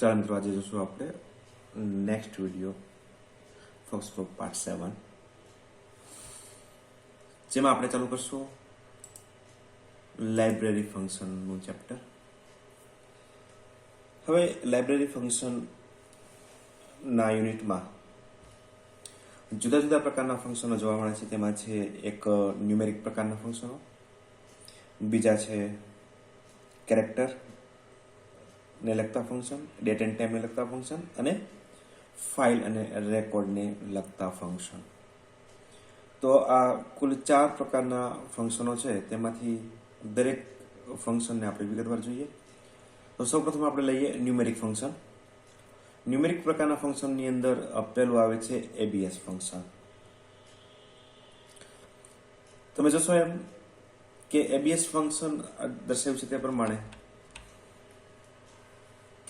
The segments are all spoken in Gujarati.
ચાલો મિત્રો, આજે જોશું આપણે નેક્સ્ટ વિડીયો ફોક્સટ્રોટ પાર્ટ 7, જેમાં આપણે ચાલુ કરશું લાઇબ્રેરી ફંક્શનનું ચેપ્ટર. હવે લાઇબ્રેરી ફંક્શનના યુનિટમાં જુદા જુદા પ્રકારના ફંક્શનો જોવા મળે છે. તેમાં છે એક ન્યુમેરિક પ્રકારના ફંક્શનો, બીજા છે કેરેક્ટર ને લગતા ફંક્શન, ડેટ એન્ડ ટાઈમને લગતા ફંક્શન અને ફાઇલ અને રેકોર્ડને લગતા ફંક્શન. તો આ કુલ 4 પ્રકારના ફંક્શનો છે. તેમાંથી દરેક ફંક્શનને આપણે વિગતવાર જોઈએ. તો સૌપ્રથમ આપણે લઈએ ન્યુમેરિક ફંક્શન. ન્યુમેરિક પ્રકારના ફંક્શનની અંદર પહેલું આવે છે એબીએસ ફંક્શન. તમે જોશો એમ કે એબીએસ ફંક્શન દર્શાવ્યું છે તે પ્રમાણે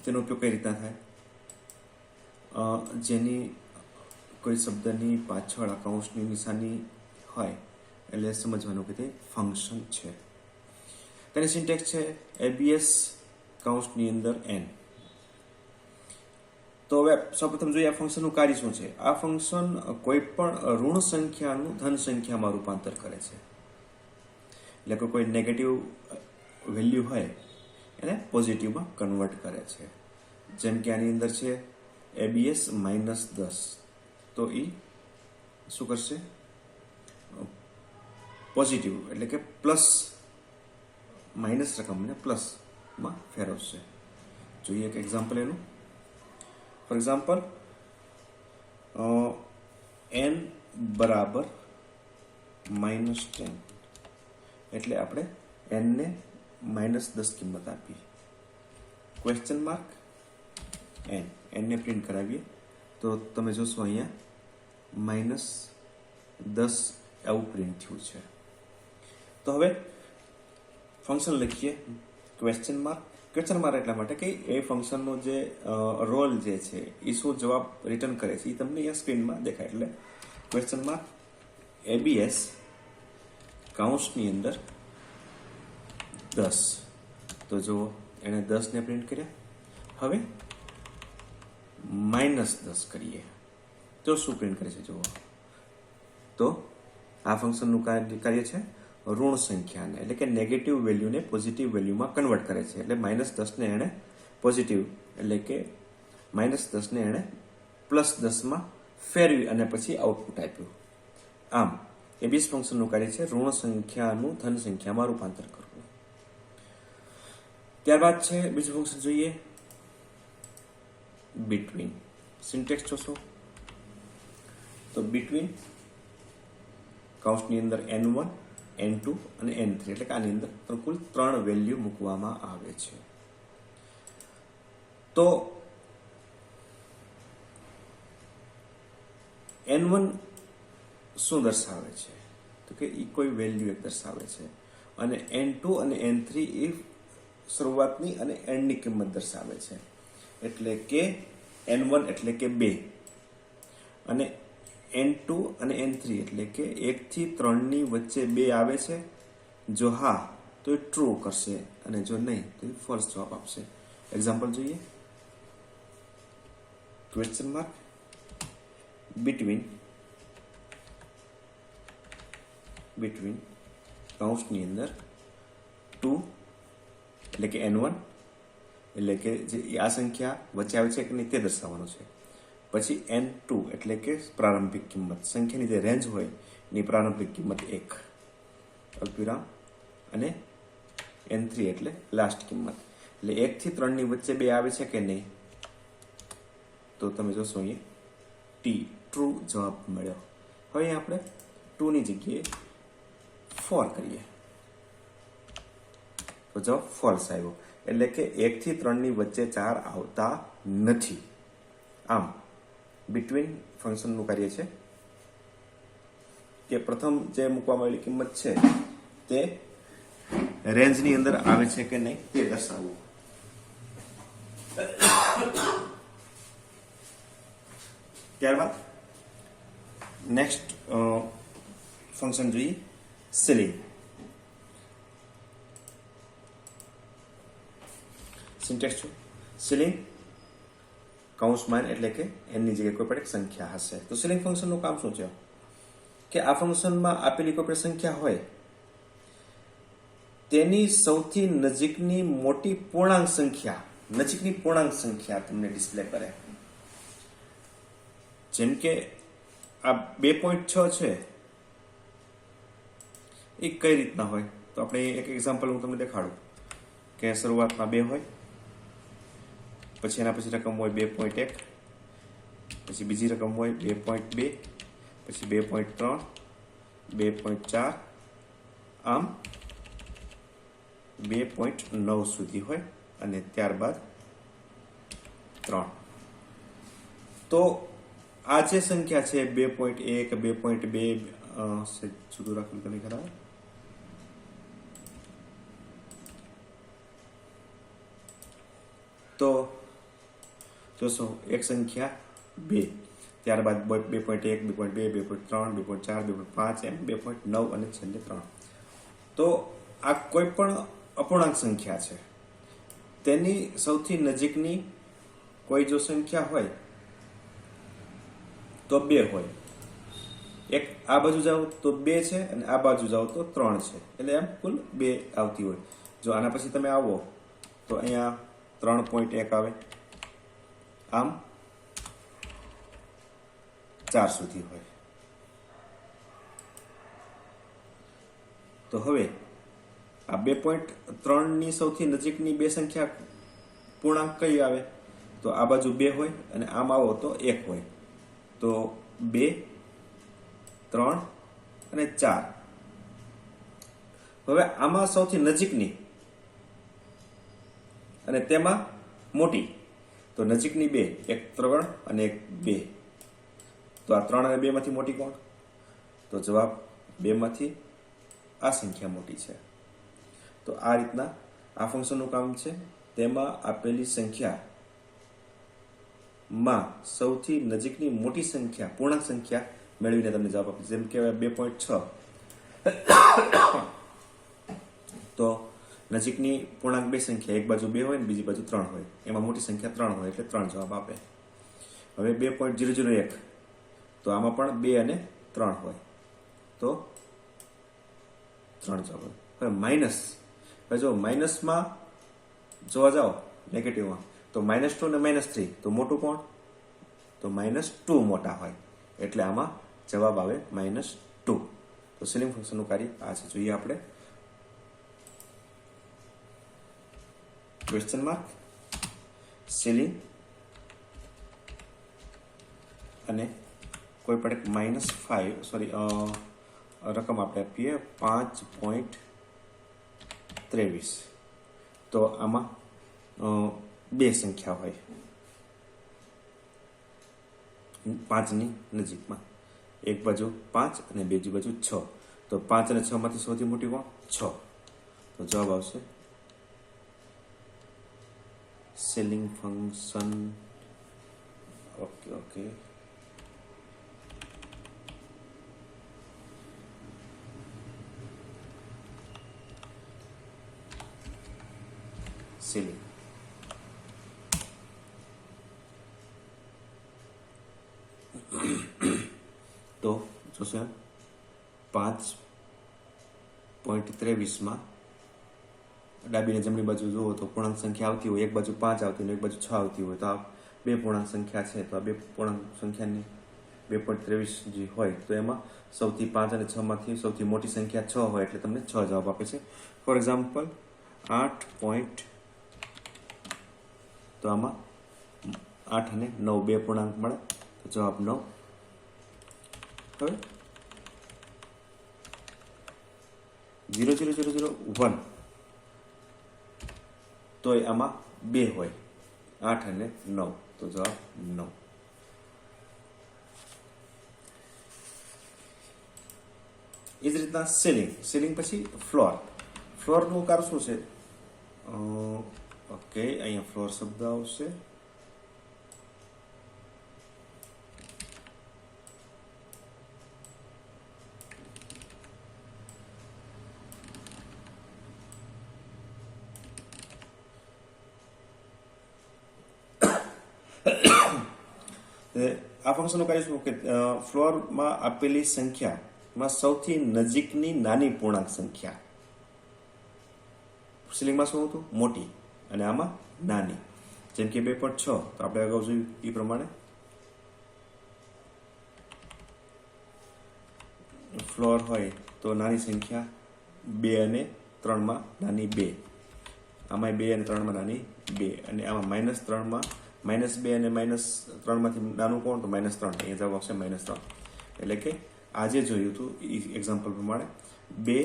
તેનો ઉપયોગ કઈ રીતના થાય. જેની કોઈ શબ્દની પાછળ કૌંસની નિશાની હોય એટલે સમજવાનું કે તે ફંક્શન છે. તેની સિન્ટેક્સ છે એબીએસ કૌંસની અંદર n. તો હવે સૌપ્રથમ જોઈએ આ ફંક્શનનું કાર્ય શું છે. આ ફંક્શન કોઈ પણ ઋણ સંખ્યાનું ધન સંખ્યામાં રૂપાંતર કરે છે. એટલે કે કોઈ નેગેટિવ વેલ્યુ હોય એને પોઝિટિવમાં કન્વર્ટ કરે છે. જેમ કે આની અંદર છે એબીએસ -10, તો એ શું કરશે, પોઝિટિવ એટલે કે પ્લસ માઇનસ રકમને પ્લસમાં ફેરવશે. જોઈએ એક એક્ઝામ્પલ એનું. ફોર એક્ઝામ્પલ n બરાબર -10 એટલે આપણે n ને -10 કિંમત આપી. ક્વેશ્ચન માર્ક n ને પ્રિન્ટ કરાવીએ તો તમે જોશો અહીંયા -10 એવું પ્રિન્ટ થયું છે. તો હવે ફંક્શન લખીએ ક્વેશ્ચન માર્ક. ક્વેશ્ચન માર્ક એટલા માટે કે એ ફંક્શનનો જે રોલ જે છે એ શું જવાબ રિટર્ન કરે છે એ તમને અહીંયા સ્ક્રીનમાં દેખાય. એટલે ક્વેશ્ચન માર્ક એબીએસ કૌંસની અંદર 10. તો જુઓ એણે 10 ને પ્રિન્ટ કર્યા. હવે -10 કરીએ તો શું પ્રિન્ટ કરે છે જુઓ. તો આ ફંક્શનનું કાર્ય છે ઋણ સંખ્યાને એટલે કે નેગેટિવ વેલ્યુને પોઝિટિવ વેલ્યુમાં કન્વર્ટ કરે છે. એટલે -10 ને એણે પોઝિટિવ એટલે કે -10 ને એણે +10માં ફેરવી અને પછી આઉટપુટ આપ્યું. આમ એબીએસ ફંક્શનનું કાર્ય છે ઋણ સંખ્યાનું ધન સંખ્યામાં રૂપાંતર કરવું. ત્યારબાદ છે બીજું ફંક્શન જોઈએ બિટવીન. સિન્ટેક્સ જોશો તો બિટવીન કૌંસની અંદર n1 n2 અને n3 એટલે કે આની અંદર કુલ 3 વેલ્યુ મૂકવામાં આવે છે. તો n1 શું દર્શાવે છે તો કે એ કોઈ વેલ્યુ એક દર્શાવે છે અને n2 અને n3 એ શરૂઆતની અને એન્ડની કિંમત દર્શાવે છે. એટલે કે n1 એટલે કે 2 અને n2 અને n3 એટલે કે 1 થી 3 ની વચ્ચે 2 આવે છે. જો હા તો એ ટ્રુ કરશે અને જો નહીં તો એ ફોલ્સ જવાબ આપશે. એક્ઝામ્પલ જોઈએ. ક્વેશ્ચન માર્ક બિટવીન કૌંસની અંદર 2 એટલે કે n1 એટલે કે જે આ સંખ્યા વચ્ચે આવે છે કે નહીં તે દર્શાવવાનું છે. પછી n2 એટલે કે પ્રારંભિક કિંમત, સંખ્યાની જે રેન્જ હોય એની પ્રારંભિક કિંમત 1 અલ્પવિરામ અને n3 એટલે લાસ્ટ કિંમત. એટલે 1 થી 3 ની વચ્ચે 2 આવે છે કે નહીં તો તમે જોશો અહીંયા ટ્રુ જવાબ મળ્યો. હવે આપણે 2 ની જગ્યાએ 4 કરીએ તો જવાબ ફોલ્સ આવ્યો. એટલે કે 1 થી 3 ની વચ્ચે 4 આવતા નથી. આમ બિટવીન ફંક્શનનું કાર્ય છે કે પ્રથમ જે મૂકવામાં આવેલી કિંમત છે તે રેન્જની અંદર આવે છે કે નહીં તે દર્શાવવું. ત્યારબાદ નેક્સ્ટ ફંક્શન જોઈએ સીલિંગ. સિન્ટેક્સ સીલિંગ કૌંસમાં એટલે કે એની જગ્યાએ કોઈ પણ એક સંખ્યા હશે. તો સીલિંગ ફંક્શનનું કામ શું છે કે આ ફંક્શનમાં આપેલી કોઈ પણ સંખ્યા હોય તેની સૌથી નજીકની મોટી પૂર્ણાંક સંખ્યા તમને ડિસ્પ્લે કરે. જેમ કે આ 2.6 છે એ કઈ રીતના હોય તો આપણે એક એક્ઝામ્પલ હું તમને દેખાડું કે શરૂઆતમાં 2 હોય, પછી એના પછી રકમ હોય 2.1, પછી બીજી રકમ હોય 2.2, પછી 2.3, 2.4, આમ 2.9 સુધી હોય અને ત્યારબાદ 3. તો આ જે સંખ્યા છે 2.1, 2.2 જુદું રાખેલું તમે ખરા. તો જોશો એક સંખ્યા 2, ત્યારબાદ 2.1, 2.2, 2.3, 2.4, 2.5 એમ 2.9 અને છેલ્લે 3. તો આ કોઈ પણ અપૂર્ણાંક સંખ્યા છે તેની સૌથી નજીકની કોઈ જો સંખ્યા હોય તો 2 હોય. એક આ બાજુ જાઓ તો 2 છે અને આ બાજુ જાઓ તો 3 છે, એટલે એમ કુલ 2 આવતી હોય. જો આના પછી તમે આવો તો અહીંયા 3.1 આવે, આમ 4 સુધી હોય. તો હવે આ 2.3 ની સૌથી નજીકની બે સંખ્યા પૂર્ણાંક કઈ આવે તો આ બાજુ 2 હોય અને આમ આવો તો 1 હોય. તો 2, 3 અને 4. હવે આમાં સૌથી નજીકની અને તેમાં મોટી, તો નજીકની 2, એક 3 અને એક 2. તો આ 3 અને 2 માંથી મોટી કોણ? તો જવાબ 2 માંથી આ સંખ્યા મોટી છે. તો આ રીતના આ ફંક્શનનું કામ છે. તેમાં આપેલી સંખ્યામાં સૌથી નજીકની મોટી સંખ્યા પૂર્ણાંક સંખ્યા મેળવીને તમને જવાબ આપે. જેમ કે 2.6 તો નજીકની પૂર્ણાંક બે સંખ્યા, એક બાજુ 2 હોય ને બીજી બાજુ 3 હોય, એમાં મોટી સંખ્યા 3 હોય એટલે 3 જવાબ આપે. હવે 2.001 તો આમાં પણ 2 અને 3 હોય તો 3 જવાબ. હવે માઇનસ, જો માઇનસમાં જોવા જાઓ નેગેટિવમાં તો -2 અને -3 તો મોટું કોણ? તો -2 મોટા હોય એટલે આમાં જવાબ આવે -2. તો સીલિંગ ફંક્શનનું કાર્ય આ છે. જોઈએ આપણે ક્વેશ્ચન માર્ક, સીલિંગ અને કોઈ પણ એક -5 રકમ આપણે આપીએ 5.23. તો આમાં બે સંખ્યા હોય 5 ની નજીકમાં, એક બાજુ 5 અને બીજી બાજુ 6. તો 5 અને 6 માંથી સૌથી મોટી કોણ? 6. તો જવાબ આવશે સીલિંગ ફંક્શન. Okay ceiling. તો જોશે 5.23 ડાબી ને જમણી બાજુ જુઓ તો પૂર્ણાંક સંખ્યા આવતી હોય, એક બાજુ 5 આવતી હોય એક બાજુ 6 આવતી હોય. તો આ બે પૂર્ણાંક સંખ્યા છે. તો આ બે પૂર્ણાંક સંખ્યાની 2.23 જે હોય તો એમાં સૌથી 5 અને 6 માંથી સૌથી મોટી સંખ્યા 6 હોય એટલે તમને 6 જવાબ આપે છે. For example 8. તો આમાં 8 અને 9 બે પૂર્ણાંક મળે તો જવાબ 9. હવે 0.0001 તો આમાં 2 હોય, 8 અને 9 તો જવાબ 9. એ જ રીતના સીલિંગ પછી ફ્લોરનું કાર્ય શું છે? ઓકે, અહીંયા ફ્લોર શબ્દ આવશે. આ ફંક્શનનું કાર્ય શું કે ફ્લોરમાં આપેલી સંખ્યામાં સૌથી નજીકની નાની પૂર્ણાંક સંખ્યા, સિલિંગમાં શું હતું મોટી અને આમાં નાની, જેમ કે 2.6 તો આપણે અગાઉ જોયું એ પ્રમાણે ફ્લોર હોય તો નાની સંખ્યા 2 અને 3 માં નાની 2, આમાં 2 અને 3 માં નાની 2, અને આમાં -3 માં -2 અને -3 માંથી નાનું કોણ તો -3, અહીંયા જવાબ આવશે -3. એટલે કે આજે જોયું હતું એક્ઝામ્પલ પ્રમાણે 2,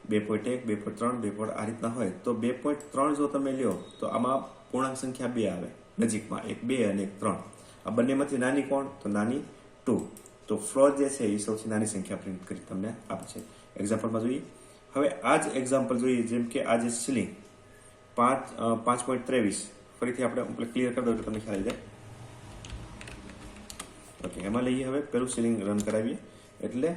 2.1, 2.3, 2. આ રીતના હોય તો 2.3 જો તમે લ્યો તો આમાં પૂર્ણાંક સંખ્યા 2 આવે નજીકમાં, એક 2 અને એક 3. આ બંનેમાંથી નાની કોણ તો નાની 2. તો ફ્લોર જે છે એ સૌથી નાની સંખ્યા પ્રિન્ટ કરી તમને આપે છે. એક્ઝામ્પલમાં જોઈએ. હવે આ જ એક્ઝામ્પલ જોઈએ, જેમ કે આ જે સિલિંગ 5.23, ફરીથી આપણે ક્લિયર કરી દો એટલે તમને ખ્યાલ આવી જાય. ઓકે, એમાં લઈએ હવે પેલું સિલિંગ રન કરાવીએ. એટલે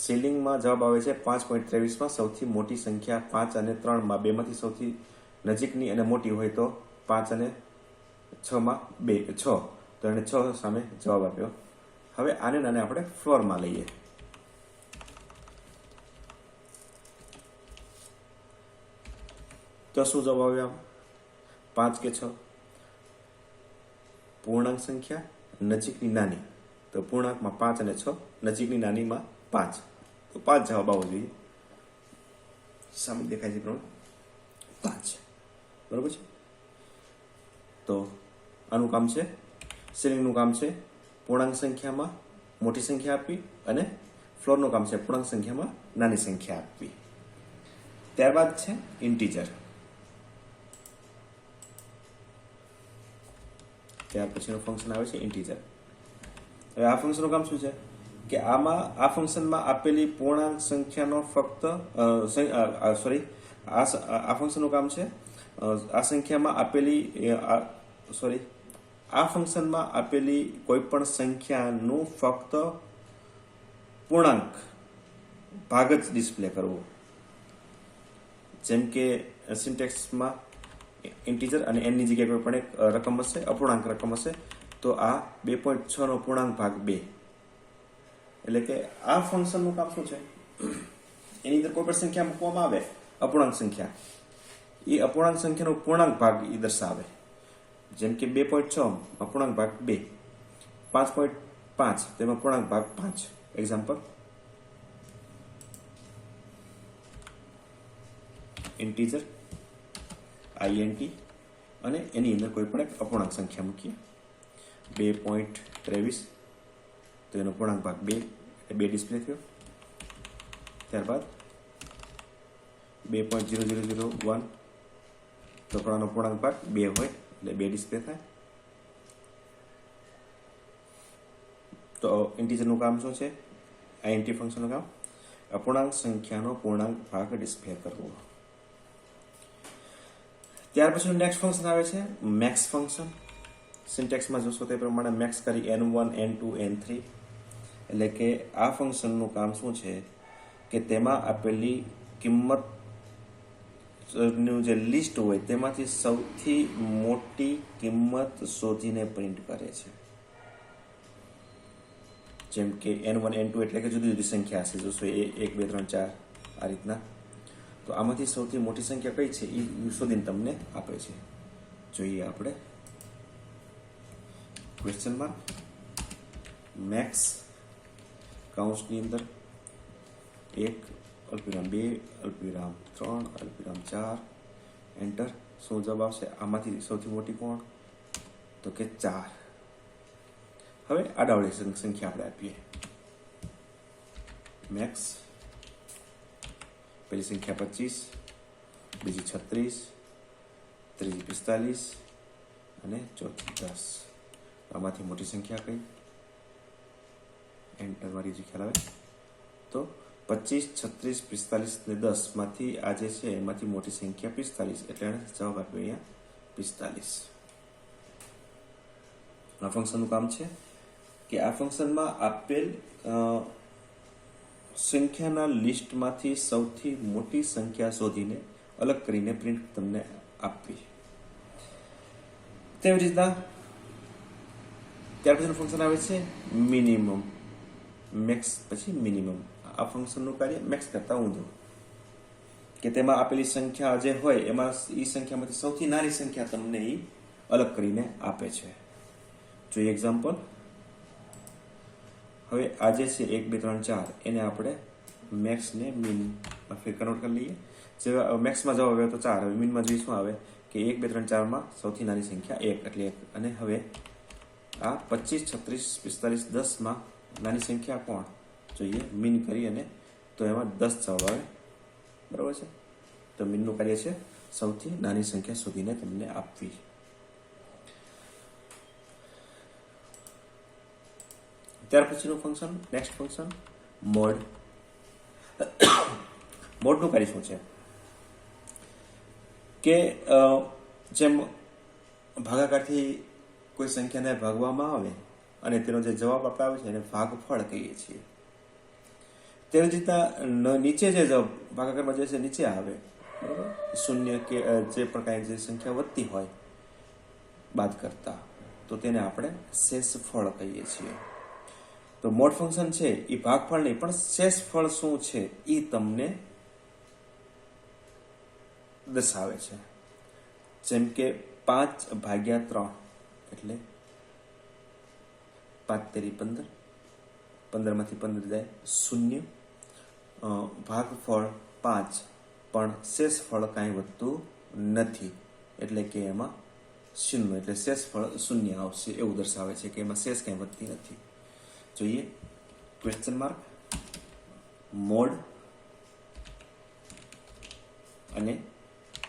સિલિંગમાં જવાબ આવે છે 5.23 માં સૌથી મોટી સંખ્યા 5 અને 3 માં બેમાંથી સૌથી નજીકની અને મોટી હોય તો 5 અને 6 માં 6, તો એને 6 સામે જવાબ આપ્યો. હવે આને નાને આપણે ફ્લોરમાં લઈએ. તો શું જવાબ આવ્યો? 5 કે 6? પૂર્ણાંક સંખ્યા નજીકની નાની, તો પૂર્ણાંકમાં 5 અને 6, નજીકની નાનીમાં 5, તો 5 જવાબ આવવો જોઈએ. સામે દેખાય છે પ્રમાણે 5, બરોબર છે. તો આનું કામ છે, સિલિંગનું કામ છે પૂર્ણાંક સંખ્યામાં મોટી સંખ્યા આપવી, અને ફ્લોરનું કામ છે પૂર્ણાંક સંખ્યામાં નાની સંખ્યા આપવી. ત્યારબાદ છે ઇન્ટીજર. ત્યાર પછીનું ફંક્શન આવે છે ઇન્ટીજર. હવે આ ફંક્શનનું કામ શું છે કે આ ફંક્શનમાં આપેલી પૂર્ણાંક સંખ્યાનો ફક્ત આ ફંક્શનનું કામ છે આ સંખ્યામાં આપેલી આ ફંક્શનમાં આપેલી કોઈ પણ સંખ્યાનું ફક્ત પૂર્ણાંક ભાગ જ ડિસ્પ્લે કરવો. જેમ કે સિન્ટેક્સમાં ઇન્ટીજર અને n ની જગ્યાએ કોઈ પણ એક રકમ હશે, અપૂર્ણાંક રકમ હશે, તો આ 2.6 નો પૂર્ણાંક ભાગ 2. એટલે કે આ ફંક્શનનું કામ શું છે, એની અંદર કોઈ પણ સંખ્યા મૂકવામાં આવે અપૂર્ણાંક સંખ્યા, એ અપૂર્ણાંક સંખ્યાનો પૂર્ણાંક ભાગ એ દર્શાવે. જેમ કે 2.6 અપૂર્ણાંક ભાગ 2, 5.5 તેમાં પૂર્ણાંક ભાગ 5. એક્ઝામ્પલ ઇન્ટીજર int અને એની અંદર કોઈ પણ એક અપૂર્ણાંક સંખ્યા મૂકીએ. 2.23 તો એનો પૂર્ણાંક ભાગ 2 એટલે 2 ડિસ્પ્લે થયો. ત્યારબાદ 2.0001 તો આનો પૂર્ણાંક ભાગ 2 હોય એટલે 2 ડિસ્પ્લે થાય. તો ઇન્ટીજરનું કામ શું છે, int ફંક્શનનું કામ અપૂર્ણાંક સંખ્યાનો પૂર્ણાંક ભાગ ડિસ્પ્લે કરવો. ત્યાર પછીનું નેક્સ્ટ ફંક્શન આવે છે મેક્સ ફંક્શન. સિન્ટેક્સમાં જોશો તે પ્રમાણે મેક્સ કરી n1, n2, n3. એટલે કે આ ફંક્શનનું કામ શું છે કે તેમાં આપેલી કિંમતનું જે લિસ્ટ હોય તેમાંથી સૌથી મોટી કિંમત શોધીને પ્રિન્ટ કરે છે. જેમ કે n1, n2 એટલે કે જુદી જુદી સંખ્યા હશે, જોશો 1, 2, 3, 4 આ રીતના. તો આમાંથી સૌથી મોટી સંખ્યા કઈ છે એ શોધીને તમને આપે છે. જોઈએ આપણે ક્વેશ્ચન માર્ક મેક્સ કૌંસની અંદર 1, અલ્પવિરામ 2, અલ્પવિરામ 3, અલ્પવિરામ 4, એન્ટર. શું જવાબ આવશે? આમાંથી સૌથી મોટી કોણ તો કે 4. હવે આડાવડી સંખ્યા આપણે આપીએ. મેક્સ પહેલી સંખ્યા 25, બીજી 36, ત્રીજી 45 અને ચોથી 10. આમાંથી મોટી સંખ્યા કઈ? એન્ટર મારી જે ખ્યાલ આવે તો 25, 36, 45 ને 10 માંથી આ જે છે એમાંથી મોટી સંખ્યા 45, એટલે જવાબ આપ્યો અહીંયા 45. આ ફંક્શનનું કામ છે કે આ ફંક્શનમાં આપેલ સંખ્યાના લિસ્ટમાંથી સૌથી મોટી સંખ્યા શોધીને અલગ કરીને પ્રિન્ટ તમને આપવી. તેવી રીતના ત્યાર પછીનું ફંક્શન આવે છે મિનિમમ, મેક્સ પછી મિનિમમ. આ ફંક્શનનું કાર્ય મેક્સ કરતા ઊંધું, કે તેમાં આપેલી સંખ્યા જે હોય એમાં એ સંખ્યામાંથી સૌથી નાની સંખ્યા તમને એ અલગ કરીને આપે છે. જોઈએ એક્ઝામ્પલ. હવે આ જે છે 1 2 3 4 એને આપણે મેક્સ ને મિન માં ફેર કન્વર્ટ કરી લઈએ. જે મેક્સમાં જવાબ આવે તો 4, હવે મિનમાં જોઈએ શું આવે કે 1 2 3 4 માં સૌથી નાની સંખ્યા 1 એટલે 1. અને હવે આ 25 36 45 10 માં નાની સંખ્યા કોણ જોઈએ મિન કરી અને તો એમાં 10 જવાબ આવે. બરાબર છે. તો મિનનું કાર્ય છે સૌથી નાની સંખ્યા શોધીને તમને આપવી. ત્યાર પછીનું ફંક્શન, નેક્સ્ટ ફંક્શન મોડ. મોડનું કાર્ય શું છે કે જેમ ભાગાકારથી કોઈ સંખ્યાને ભાગવામાં આવે અને તેનો જે જવાબ આપણે આવે છે એને ભાગફળ કહીએ છીએ. તેવી રીતના નીચે જે ભાગાકારમાં જે છે નીચે આવે, બરાબર, શૂન્ય કે જે પણ કાંઈ જે સંખ્યા વધતી હોય બાદ કરતા, તો તેને આપણે શેષફળ કહીએ છીએ. તો મોડ ફંક્શન છે એ ભાગફળ નહીં પણ શેષફળ શું છે એ તમને દર્શાવે છે. જેમ કે 5/3 એટલે 5 તેરી 15, 15 માંથી 15 જાય 0, ભાગફળ 5 પણ શેષફળ કાંઈ વધતું નથી એટલે કે એમાં 0 એટલે શેષફળ 0 આવશે એવું દર્શાવે છે કે એમાં શેષ કાંઈ વધતી નથી. જોઈએ ક્વેશ્ચન માર્ક, મોડ અને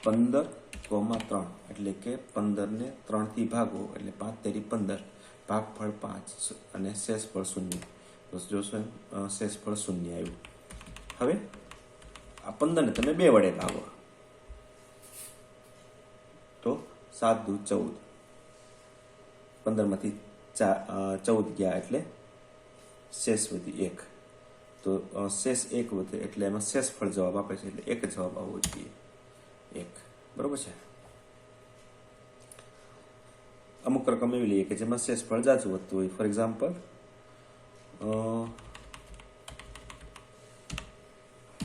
15,3 એટલે કે 15 ને 3 થી ભાગો એટલે 5 તેરી 15, ભાગફળ 5 અને શેષફળ 0. તો જોશો શેષફળ 0 આવ્યું. હવે આ 15 ને તમે 2 વડે ભાગો તો 7 દુ 14, 15 માંથી 14 ગયા એટલે શેષ વધી 1. તો શેષ 1 વધે એટલે એમાં શેષફળ જવાબ આપે છે એટલે 1 જવાબ આવવો જોઈએ, 1. બરોબર છે. અમુક રકમ એવી લઈએ કે જેમાં શેષફળ જાજુ વધતું હોય. ફોર એક્ઝામ્પલ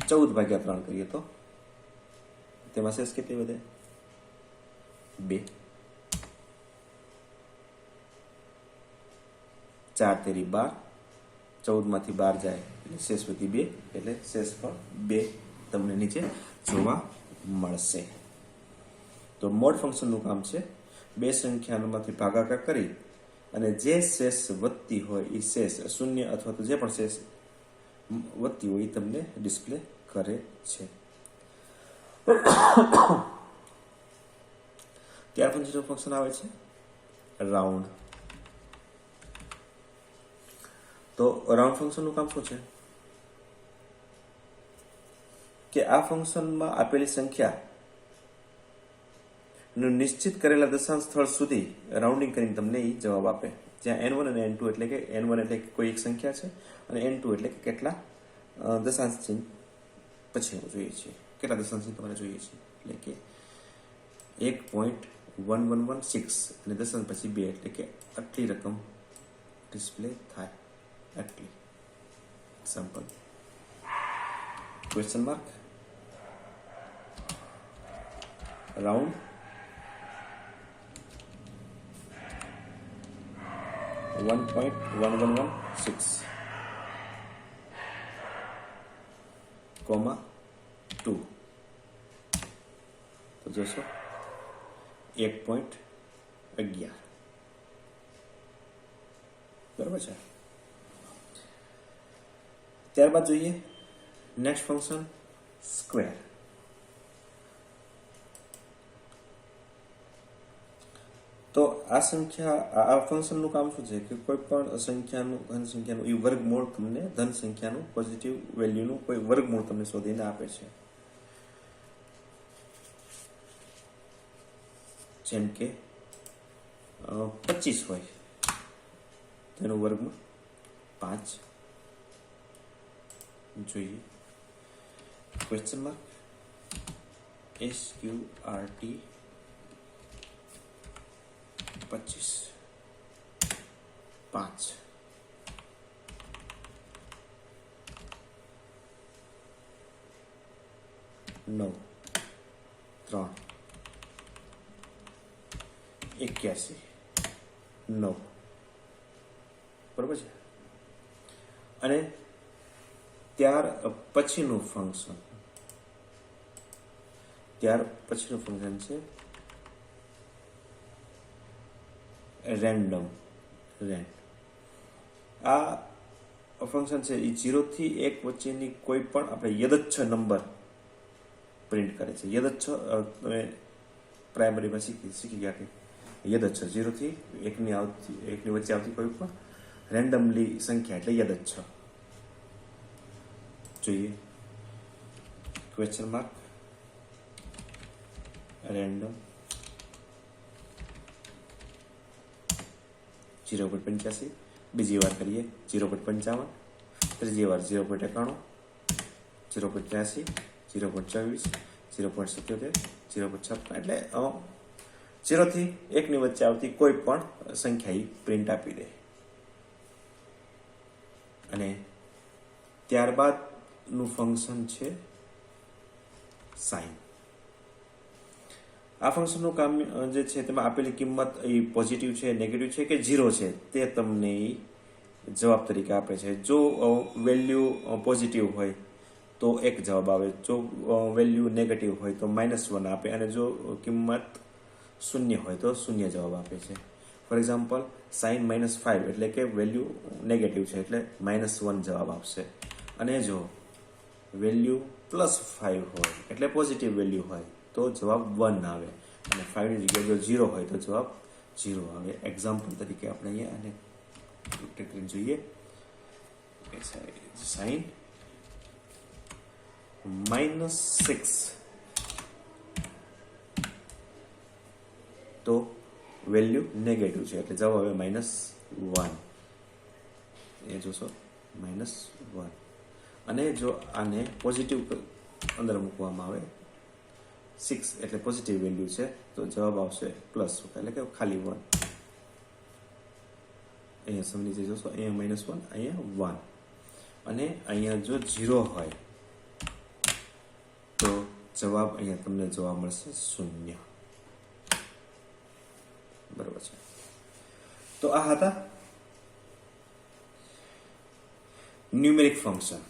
14/3 કરીએ તો તેમાં શેષ કેટલી વધે? 2. 4 તેરી 12, 14 માંથી 12 જાય એટલે શેષ વધી 2 એટલે શેષફળ 2 તમને નીચે જોવા મળશે. તો મોડ ફંક્શનનું કામ છે બે સંખ્યામાંથી ભાગાકાર કરી અને જે શેષ વધતી હોય એ શેષ 0 અથવા તો જે પણ શેષ વધતી હોય એ તમને ડિસ્પ્લે કરે છે. ત્યાર પછીનું ફંક્શન આવે છે રાઉન્ડ. તો રાઉન્ડ ફંક્શનનું કામ શું છે કે આ ફંક્શનમાં આપેલી સંખ્યા નિશ્ચિત કરેલા દશાંશ સ્થળ સુધી રાઉન્ડિંગ કરીને તમને એ જવાબ આપે. જ્યાં n1 અને n2 એટલે કે n1 એટલે કે કોઈ એક સંખ્યા છે અને n2 એટલે કે કેટલા દશાંશ ચિહ્ન પછી જોઈએ છીએ, કેટલા દશાંશ ચિહ્ન તમારે જોઈએ છે એટલે કે 1.1116 અને દશાંશ પછી 2 એટલે કે આટલી રકમ ડિસ્પ્લે થાય. આટલી. Example question mark round 1.1116 comma 2 તો જોશો 1.11. બરાબર છે. ત્યારબાદ જોઈએ નેક્સ્ટ ફંક્શન સ્ક્વેર. તો આ સંખ્યા આ ફંક્શનનું કામ શું છે કે કોઈ પણ સંખ્યાનું ધન સંખ્યાનું એ વર્ગમૂળ તમને ધન સંખ્યાનું પોઝિટિવ વેલ્યુનું કોઈ વર્ગમૂળ તમને શોધીને આપે છે. જેમ કે 25 હોય તેનું વર્ગમૂળ 5. જોઈએ ક્વેશ્ચન માર્ક SQRT 25. 5 9 3 81 9 બરોબર છે. અને ત્યાર પછીનું ફંક્શન છે રેન્ડમ. આ ફંક્શન છે એ 0 થી 1 વચ્ચેની કોઈ પણ આપણે યદચ્છ નંબર પ્રિન્ટ કરે છે. યદચ્છ તમે પ્રાઇમરીમાં શીખી ગયા કે યદચ્છ 0 થી 1 ની વચ્ચે આવતી કોઈ પણ રેન્ડમલી સંખ્યા એટલે યદચ્છ. જોઈએ ક્વેશ્ચન માર્ક રેન્ડમ 0.85, બીજી વાર કરીએ 0.55, ત્રીજી વાર 0.91, 0.83, 0.24, 0.77, 0.56 એટલે 0 થી 1 ની વચ્ચે આવતી કોઈ પણ સંખ્યા પ્રિન્ટ આપી દે. અને ત્યારબાદનું ફંક્શન છે સાઇન. આ ફંક્શનનું કામ જે છે તેમાં આપેલી કિંમત એ પોઝિટિવ છે, નેગેટિવ છે કે 0 છે તે તમને જવાબ તરીકે આપે છે. જો વેલ્યુ પોઝિટિવ હોય તો 1 જવાબ આવે, જો વેલ્યુ નેગેટિવ હોય તો -1 આપે, અને જો કિંમત 0 હોય તો 0 જવાબ આપે છે. ફોર એક્ઝામ્પલ સાઇન -5 એટલે કે વેલ્યુ નેગેટિવ છે એટલે -1 જવાબ આપશે. અને જો વેલ્યુ +5 હોય એટલે પોઝિટિવ વેલ્યુ હોય તો જવાબ 1 આવે, અને 5 ની જગ્યાએ જો 0 હોય તો જવાબ 0 આવે. એક્ઝામ્પલ તરીકે આપણે અહીંયા આને જોઈએ. સાઇન -6 તો વેલ્યુ નેગેટિવ છે એટલે જવાબ આવે -1. એ જોશો -1. અને જો આને પોઝિટિવ અંદર મૂકવામાં આવે 6 એટલે પોઝિટિવ વેલ્યુ છે તો જવાબ આવશે +1 એટલે કે ખાલી 1. અહીંયા સમજી જોશો, અહીંયા -1, અહીંયા 1. અને અહીંયા જો 0 હોય તો જવાબ અહીંયા તમને જોવા મળશે 0. બરોબર છે. તો આ હતા ન્યુમેરિક ફંક્શન.